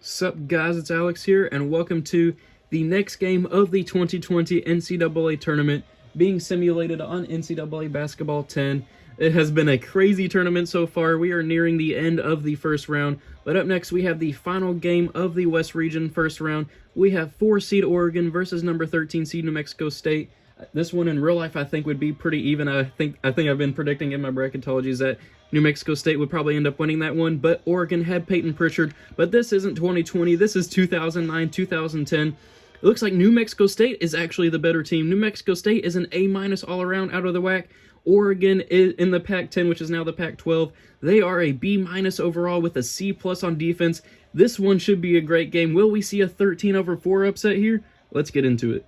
Sup guys, it's Alex here, and welcome to the next game of the 2020 NCAA tournament being simulated on NCAA Basketball 10. It has been a crazy tournament so far. We are nearing the end of the first round, but up next we have the final game of the West Region first round. We have 4 seed Oregon versus number 13 seed New Mexico State. This one in real life I think would be pretty even. I think I've been predicting in my bracketologies that New Mexico State would probably end up winning that one, but Oregon had Payton Pritchard. But this isn't 2020, this is 2009, 2010. It looks like New Mexico State is actually the better team. New Mexico State is an A- all around out of the whack. Oregon is in the Pac-10, which is now the Pac-12. They are a B- overall with a C+ on defense. This one should be a great game. Will we see a 13-over-4 upset here? Let's get into it.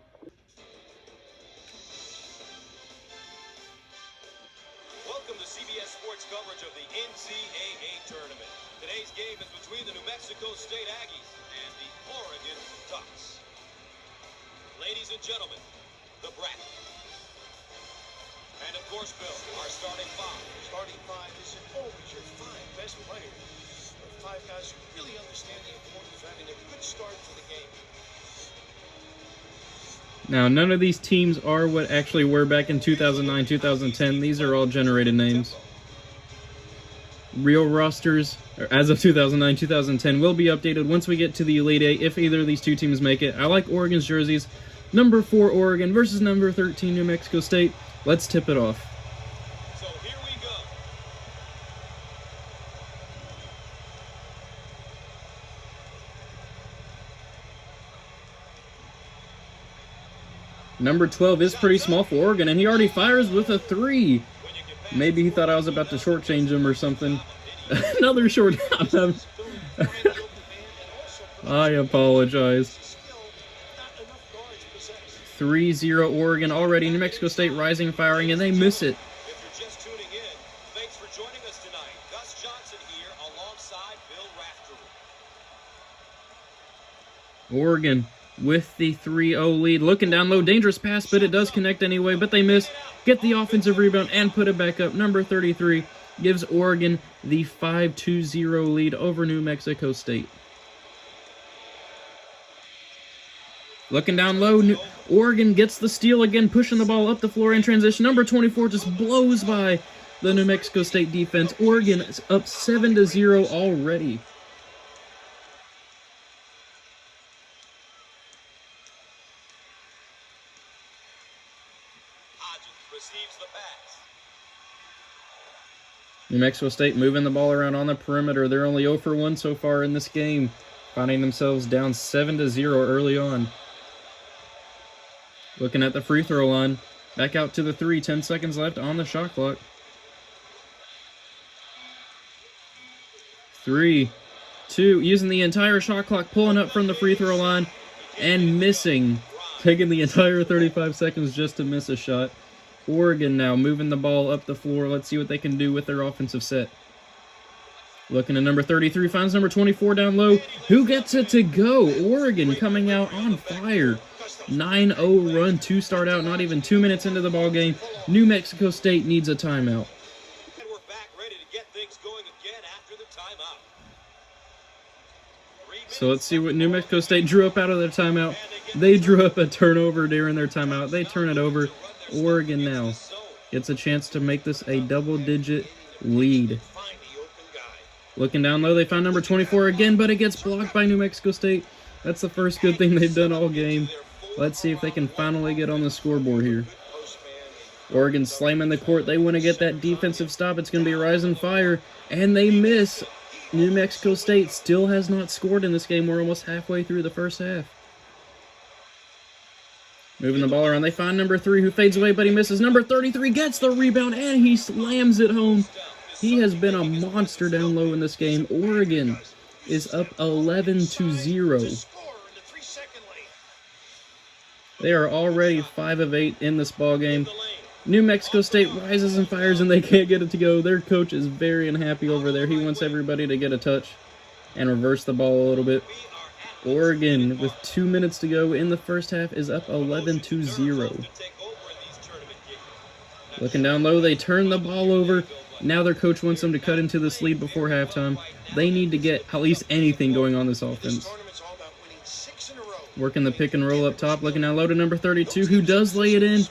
Welcome to CBS Sports coverage of the NCAA tournament. Today's game is between the New Mexico State Aggies and the Oregon Ducks. Ladies and gentlemen, the bracket. And of course, Bill, our starting five. Starting five isn't always your 5 best players. But 5 guys who really understand the importance of having a good start to the game. Now, none of these teams are what actually were back in 2009, 2010. These are all generated names. Real rosters, as of 2009, 2010, will be updated once we get to the Elite Eight if either of these two teams make it. I like Oregon's jerseys. Number 4 Oregon versus number 13 New Mexico State. Let's tip it off. So here we go. Number 12 is pretty small for Oregon, and he already fires with a 3. Maybe he thought I was about to shortchange him or something. Another short. I apologize. 3-0 Oregon already. New Mexico State rising, firing, and they miss it. If you're just tuning in, thanks for joining us tonight. Gus Johnson here alongside Bill Raftery. Oregon with the 3-0 lead. Looking down low, dangerous pass, but it does connect anyway, but they miss. Get the offensive rebound and put it back up. Number 33 gives Oregon the 5-2-0 lead over New Mexico State. Looking down low, Oregon gets the steal again, pushing the ball up the floor in transition. Number 24 just blows by the New Mexico State defense. Oregon is up 7-0 already. Receives the pass. New Mexico State moving the ball around on the perimeter. They're only 0 for 1 so far in this game, finding themselves down 7-0 early on. Looking at the free throw line. Back out to the 3, 10 seconds left on the shot clock. 3, 2, using the entire shot clock, pulling up from the free throw line and missing. Taking the entire 35 seconds just to miss a shot. Oregon now moving the ball up the floor. Let's see what they can do with their offensive set. Looking at number 33, finds number 24 down low. Who gets it to go? Oregon coming out on fire. 9-0 run to start out, not even 2 minutes into the ball game. New Mexico State needs a timeout. And we're back ready to get things going again after the timeout. So let's see what New Mexico State drew up out of their timeout. They drew up a turnover during their timeout. They turn it over. Oregon now gets a chance to make this a double-digit lead. Looking down low, they find number 24 again, but it gets blocked by New Mexico State. That's the first good thing they've done all game. Let's see if they can finally get on the scoreboard here. Oregon slamming the court. They want to get that defensive stop. It's going to be rise and fire, and they miss. New Mexico State still has not scored in this game. We're almost halfway through the first half. Moving the ball around, they find number 3 who fades away, but he misses. Number 33 gets the rebound, and he slams it home. He has been a monster down low in this game. Oregon is up 11-0. They are already 5 of 8 in this ball game. New Mexico State rises and fires, and they can't get it to go. Their coach is very unhappy over there. He wants everybody to get a touch and reverse the ball a little bit. Oregon, with 2 minutes to go in the first half, is up 11-0. Looking down low, they turn the ball over. Now their coach wants them to cut into this lead before halftime. They need to get at least anything going on this offense. Working the pick and roll up top, looking down low to number 32, who does lay it in.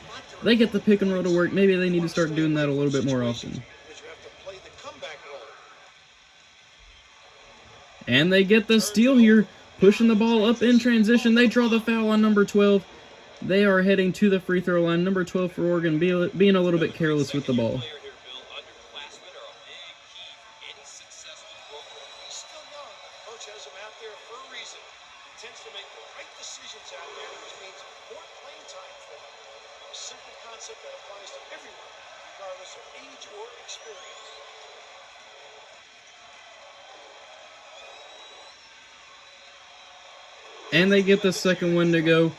They get the pick and roll to work. Maybe they need to start doing that a little bit more often. And they get the steal here, pushing the ball up in transition. They draw the foul on number 12. They are heading to the free throw line. Number 12 for Oregon being a little bit careless with the ball. And they get the second one to go.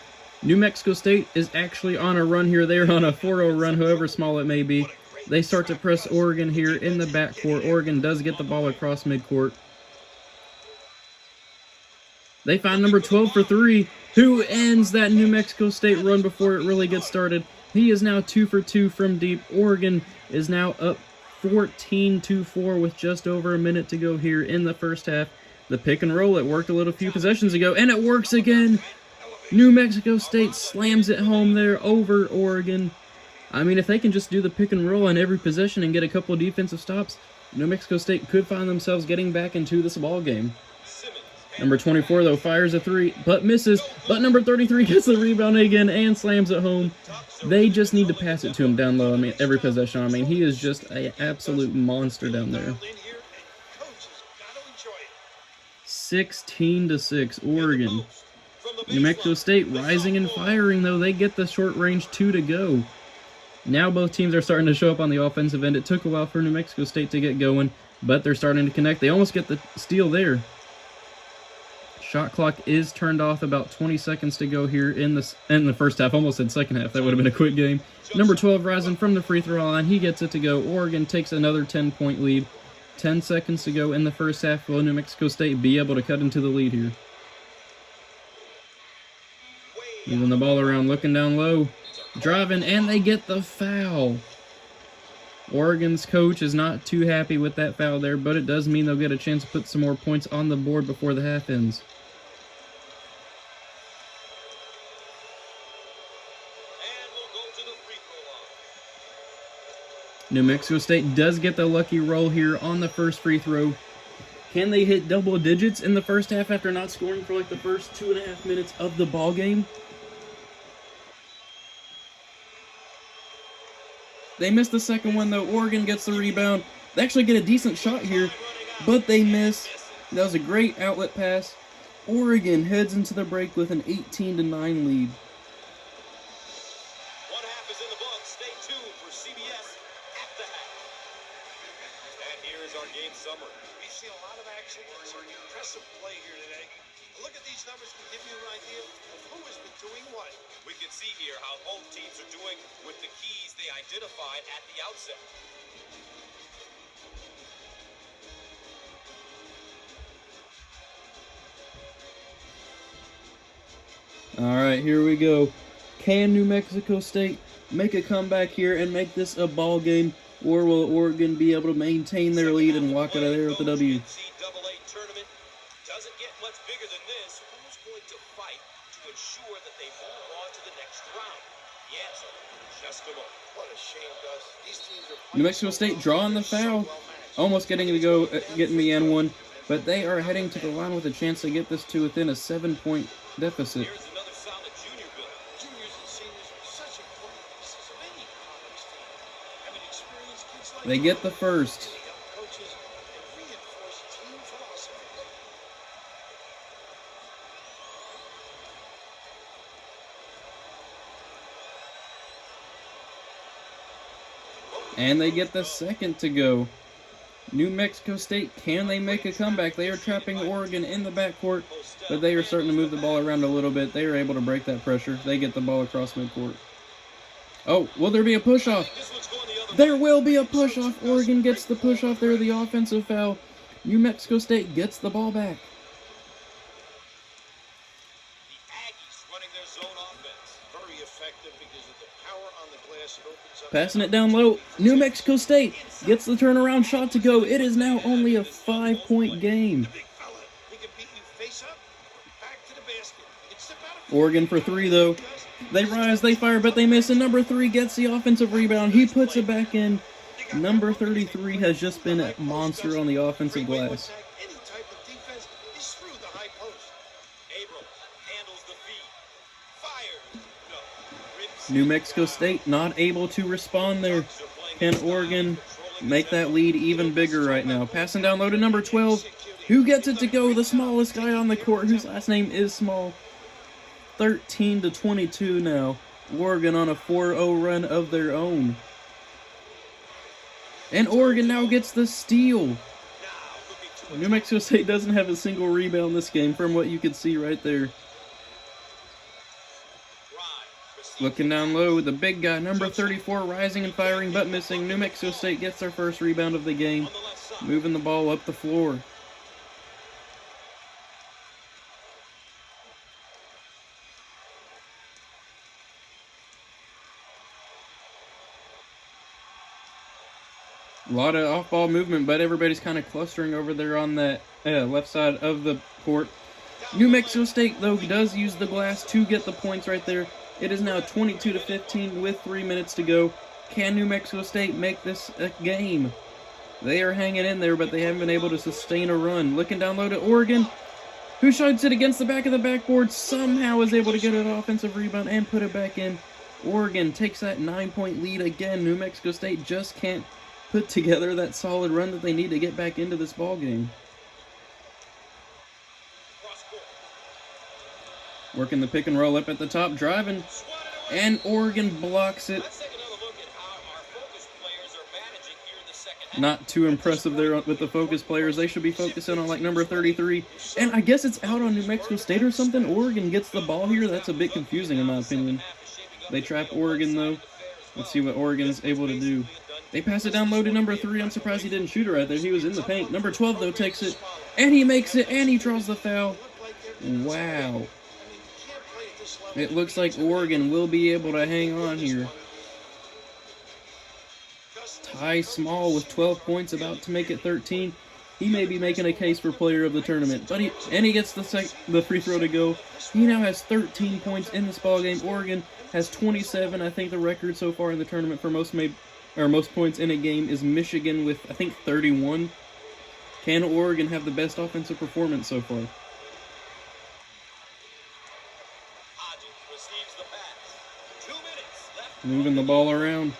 New Mexico State is actually on a run here. They're on a 4-0 run, however small it may be. They start to press Oregon here in the backcourt. Oregon does get the ball across midcourt. They find number 12 for 3, who ends that New Mexico State run before it really gets started. He is now 2 for 2 from deep. Oregon is now up 14-4 with just over a minute to go here in the first half. The pick and roll, it worked a few possessions ago, and it works again. New Mexico State slams it home there over Oregon. I mean, if they can just do the pick and roll on every possession and get a couple defensive stops, New Mexico State could find themselves getting back into this ball game. Number 24, though, fires a 3, but misses. But number 33 gets the rebound again and slams it home. They just need to pass it to him down low. I mean, every possession. I mean, he is just an absolute monster down there. 16-6, Oregon. New Mexico State rising and firing, though. They get the short-range 2 to go. Now both teams are starting to show up on the offensive end. It took a while for New Mexico State to get going, but they're starting to connect. They almost get the steal there. Shot clock is turned off, about 20 seconds to go here in the first half. Almost said second half. That would have been a quick game. Number 12 rising from the free throw line. He gets it to go. Oregon takes another 10-point lead. 10 seconds to go in the first half. Will New Mexico State be able to cut into the lead here? Moving the ball around, looking down low. Driving, and they get the foul. Oregon's coach is not too happy with that foul there, but it does mean they'll get a chance to put some more points on the board before the half ends. New Mexico State does get the lucky roll here on the first free throw. Can they hit double digits in the first half after not scoring for like the first 2.5 minutes of the ball game? They missed the second one, though. Oregon gets the rebound. They actually get a decent shot here, but they miss. That was a great outlet pass. Oregon heads into the break with an 18-9 lead. One half is in the books. Stay tuned for CBS at the half. And here is our game summary. We've seen a lot of action and some impressive play here today. A look at these numbers can give you an idea of who has been doing what. We can see here how both teams are doing with the keys they identified at the outset. All right, here we go. Can New Mexico State make a comeback here and make this a ball game, or will Oregon be able to maintain their lead and walk out of there with the W? NCAA tournament doesn't get much bigger than this. Who's going to fight to ensure that they move on to the next round? The answer, just a moment. What a shame, Gus. These teams are New Mexico State drawing the foul, almost getting the and one, but they are heading to the line with a chance to get this to within a 7-point deficit. Here's another solid junior bill. juniors and seniors are such important pieces of any college team. Having experienced kids like They get the first. coaches and reinforce team philosophy. And they get the second to go. New Mexico State, can they make a comeback? They are trapping Oregon in the backcourt, but they are starting to move the ball around a little bit. They are able to break that pressure. They get the ball across midcourt. Oh, will there be a push-off? There will be a push-off. Oregon gets the push-off there, the offensive foul. New Mexico State gets the ball back. The Aggies running their zone offense. Very effective because of the power on the glass. It opens up. Passing it down low. New Mexico State gets the turnaround shot to go. It is now only a 5-point game. Big fella. He can beat you face up, back to the basket. He can step out of Oregon for three, though. They rise, they fire, but they miss, and number 3 gets the offensive rebound. He puts it back in. Number 33 has just been a monster on the offensive glass. any type of defense is through the high post. Abrams handles the feed. Fires. No. Rips. New Mexico State not able to respond there. Can Oregon make that lead even bigger right now? Passing down low to number 12. Who gets it to go? The smallest guy on the court, whose last name is Small. 13-22 now. Oregon on a 4-0 run of their own. And Oregon now gets the steal. New Mexico State doesn't have a single rebound this game from what you can see right there. Looking down low, the big guy, number 34, rising and firing but missing. New Mexico State gets their first rebound of the game, moving the ball up the floor. A lot of off-ball movement, but everybody's kind of clustering over there on that left side of the court. New Mexico State, though, does use the glass to get the points right there. It is now 22-15 with 3 minutes to go. Can New Mexico State make this a game? They are hanging in there, but they haven't been able to sustain a run. Looking down low to Oregon, who shoots it against the back of the backboard, somehow is able to get an offensive rebound and put it back in. Oregon takes that 9-point lead again. New Mexico State just can't put together that solid run that they need to get back into this ball game. Working the pick and roll up at the top, driving, and Oregon blocks it. Not too impressive there with the focus players. They should be focusing on like number 33. And I guess it's out on New Mexico State or something. Oregon gets the ball here. That's a bit confusing in my opinion. They trap Oregon though. Let's see what Oregon's able to do. They pass it down low to number 3. I'm surprised he didn't shoot it right there. He was in the paint. Number 12, though, takes it. And he makes it. And he draws the foul. Wow. It looks like Oregon will be able to hang on here. Ty Small with 12 points, about to make it 13. He may be making a case for player of the tournament. But he gets the free throw to go. He now has 13 points in this ball game. Oregon has 27. I think the record so far in the tournament for most points in a game is Michigan with, I think, 31. Can Oregon have the best offensive performance so far? Moving the ball around.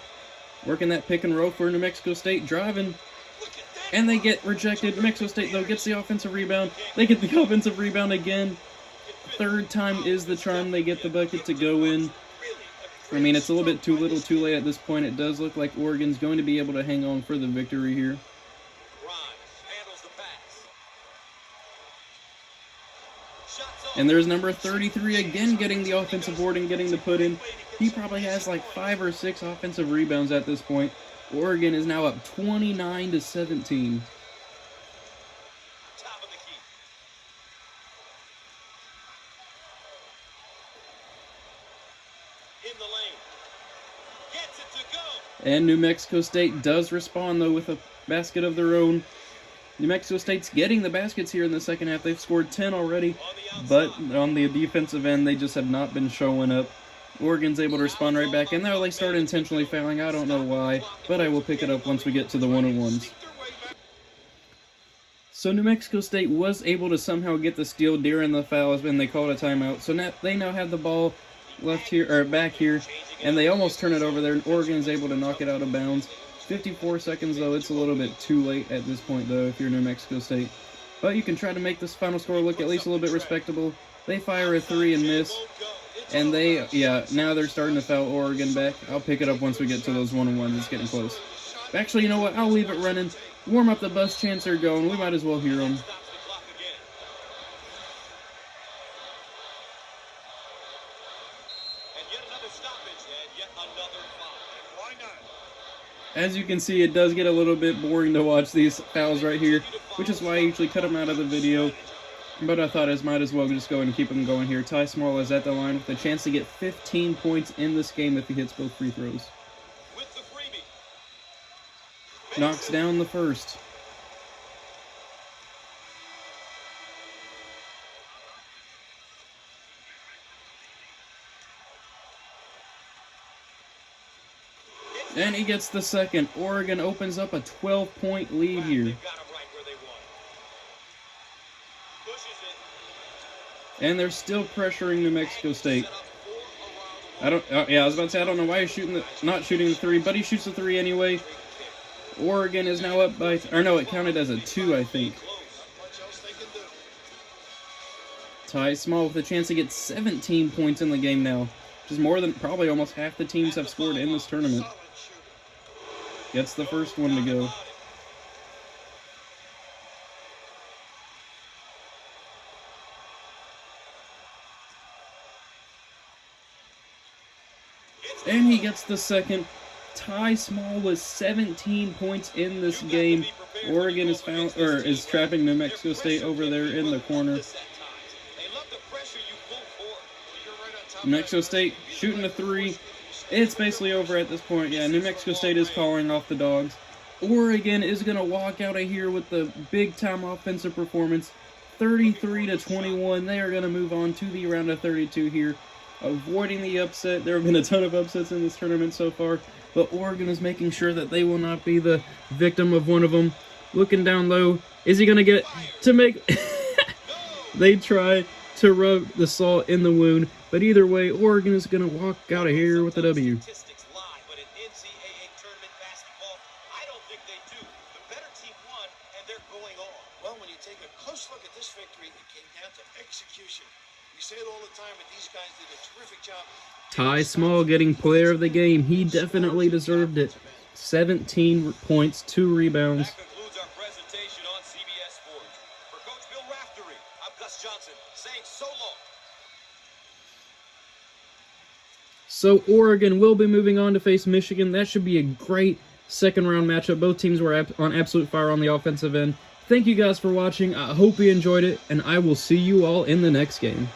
Working that pick and roll for New Mexico State. Driving. And they get rejected. New Mexico State, though, gets the offensive rebound. They get the offensive rebound again. Third time is the charm. They get the bucket to go in. I mean, it's a little bit too little too late at this point. It does look like Oregon's going to be able to hang on for the victory here. And there's number 33 again getting the offensive board and getting the put in. He probably has like 5 or 6 offensive rebounds at this point. Oregon is now up 29-17. And New Mexico State does respond, though, with a basket of their own. New Mexico State's getting the baskets here in the second half. They've scored 10 already, but on the defensive end, they just have not been showing up. Oregon's able to respond right back, and now they start intentionally fouling. I don't know why, but I will pick it up once we get to the one-on-ones. So New Mexico State was able to somehow get the steal during the fouls, and they called a timeout. So now they now have the ball left here, or back here, and they almost turn it over there, and Oregon is able to knock it out of bounds. 54 seconds, though. It's a little bit too late at this point, though, if you're New Mexico State. But you can try to make this final score look at least a little bit respectable. They fire a 3 and miss. And now they're starting to foul Oregon back. I'll pick it up once we get to those one-on-ones. It's getting close. Actually, you know what? I'll leave it running. Warm up the bus chants are going. We might as well hear them. As you can see, it does get a little bit boring to watch these fouls right here, which is why I usually cut them out of the video. But I thought I might as well just go and keep him going here. Ty Small is at the line with a chance to get 15 points in this game if he hits both free throws. With the freebie. Knocks down the first. And he gets the second. Oregon opens up a 12-point lead here. They've got 'em right where they want 'em. Pushes it. And they're still pressuring New Mexico State. Set up 4 around the I was about to say, I don't know why he's not shooting the three, but he shoots the three anyway. Oregon is now up by, or no, it counted as a 2, I think. Not much else they can do. Ty Small with a chance to get 17 points in the game now, which is more than probably almost half the teams have scored in this tournament. Solid shooter. Gets the first one to go. And he gets the second. Ty Small with 17 points in this game. Oregon is trapping New Mexico State over there in the corner. They love the pressure you pull forward. You're right on top New of Mexico State shooting a three. It's basically over at this point. Yeah, New Mexico State is calling off the dogs. Oregon is going to walk out of here with the big-time offensive performance. 33-21. They are going to move on to the round of 32 here, avoiding the upset. There have been a ton of upsets in this tournament so far, but Oregon is making sure that they will not be the victim of one of them. Looking down low, is he going to get to make... They try to rub the salt in the wound, but either way, Oregon is going to walk out of here with a W. Statistics lie, but in NCAA tournament basketball, I don't think they do. The better team won, and they're going on. Well, when you take a close look at this victory, it came down to execution. We say it all the time, but these guys did a terrific job. Ty Small getting player of the game. He definitely deserved it. 17 points, 2 rebounds. That concludes our presentation on CBS Sports. For Coach Bill Raftery, I'm Gus Johnson, saying so long. So Oregon will be moving on to face Michigan. That should be a great second-round matchup. Both teams were on absolute fire on the offensive end. Thank you guys for watching. I hope you enjoyed it, and I will see you all in the next game.